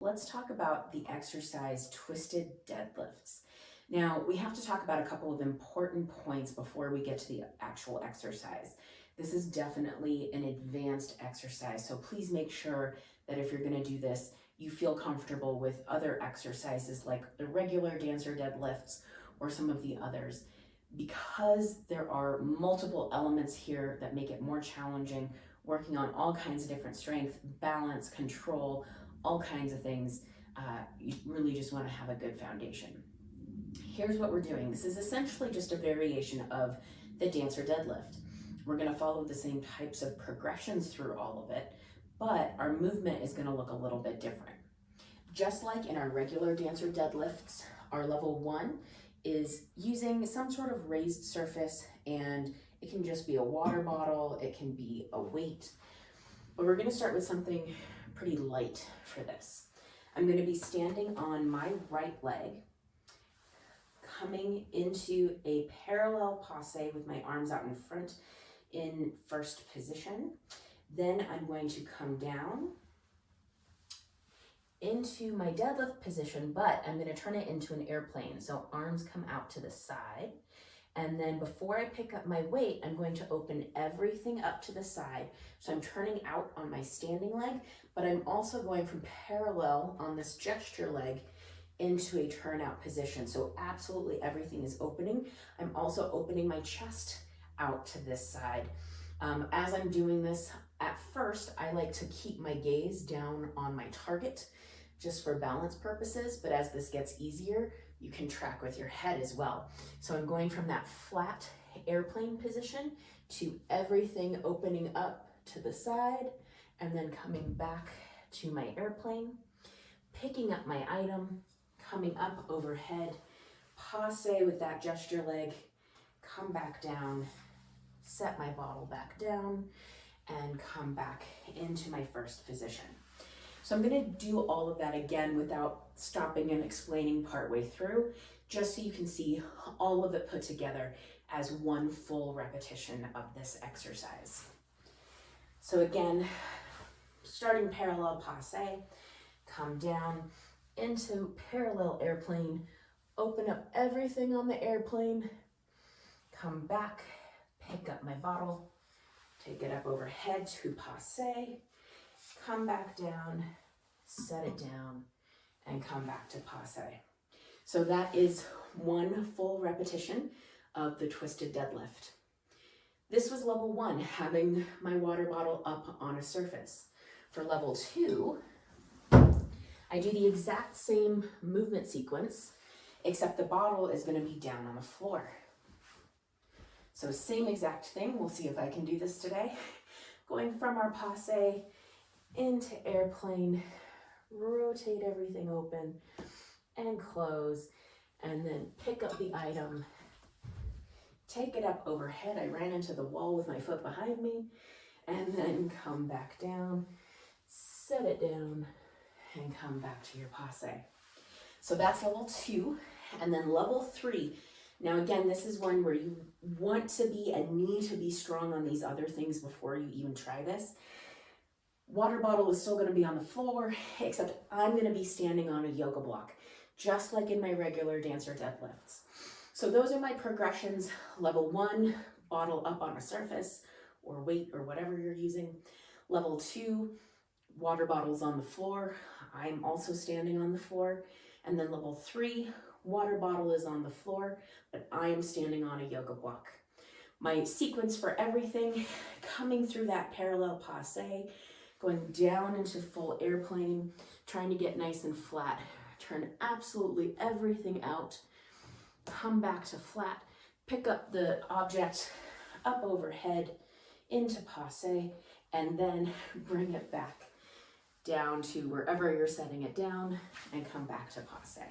Let's talk about the exercise twisted deadlifts. Now, we have to talk about a couple of important points before we get to the actual exercise. This is definitely an advanced exercise, so please make sure that if you're going to do this, you feel comfortable with other exercises like the regular dancer deadlifts or some of the others. Because there are multiple elements here that make it more challenging, working on all kinds of different strength, balance, control, all kinds of things, you really just want to have a good foundation. Here's what we're doing. This is essentially just a variation of the dancer deadlift. We're going to follow the same types of progressions through all of it, but our movement is going to look a little bit different. Just like in our regular dancer deadlifts, our level 1 is using some sort of raised surface, and it can just be a water bottle, it can be a weight, but we're going to start with something pretty light for this. I'm going to be standing on my right leg, coming into a parallel passe with my arms out in front in first position. Then I'm going to come down into my deadlift position, but I'm going to turn it into an airplane. So arms come out to the side. And then before I pick up my weight, I'm going to open everything up to the side. So I'm turning out on my standing leg, but I'm also going from parallel on this gesture leg into a turnout position. So absolutely everything is opening. I'm also opening my chest out to this side. As I'm doing this, at first, I like to keep my gaze down on my target just for balance purposes, but as this gets easier, you can track with your head as well. So I'm going from that flat airplane position to everything opening up to the side and then coming back to my airplane, picking up my item, coming up overhead, passe with that gesture leg, come back down, set my bottle back down, and come back into my first position. So I'm going to do all of that again without stopping and explaining partway through, just so you can see all of it put together as one full repetition of this exercise. So again, starting parallel passe, come down into parallel airplane, open up everything on the airplane, come back, pick up my bottle, take it up overhead to passe, come back down, set it down, and come back to passe. So that is one full repetition of the twisted deadlift. This was level 1, having my water bottle up on a surface. For level 2, I do the exact same movement sequence, except the bottle is going to be down on the floor. So same exact thing. We'll see if I can do this today. Going from our passe into airplane, rotate everything open and close, and then pick up the item, take it up overhead. I ran into the wall with my foot behind me, and then come back down, set it down, and come back to your passe. So that's level 2. And then level 3. Now again, this is one where you want to be and need to be strong on these other things before you even try this. Water bottle is still going to be on the floor, except I'm going to be standing on a yoga block, just like in my regular dancer deadlifts. So those are my progressions. Level 1, bottle up on a surface or weight or whatever you're using. Level 2, water bottles on the floor. I'm also standing on the floor. And then level 3, water bottle is on the floor, but I am standing on a yoga block. My sequence for everything, coming through that parallel passe, going down into full airplane, trying to get nice and flat, turn absolutely everything out, come back to flat, pick up the object up overhead into passe, and then bring it back down to wherever you're setting it down and come back to passe.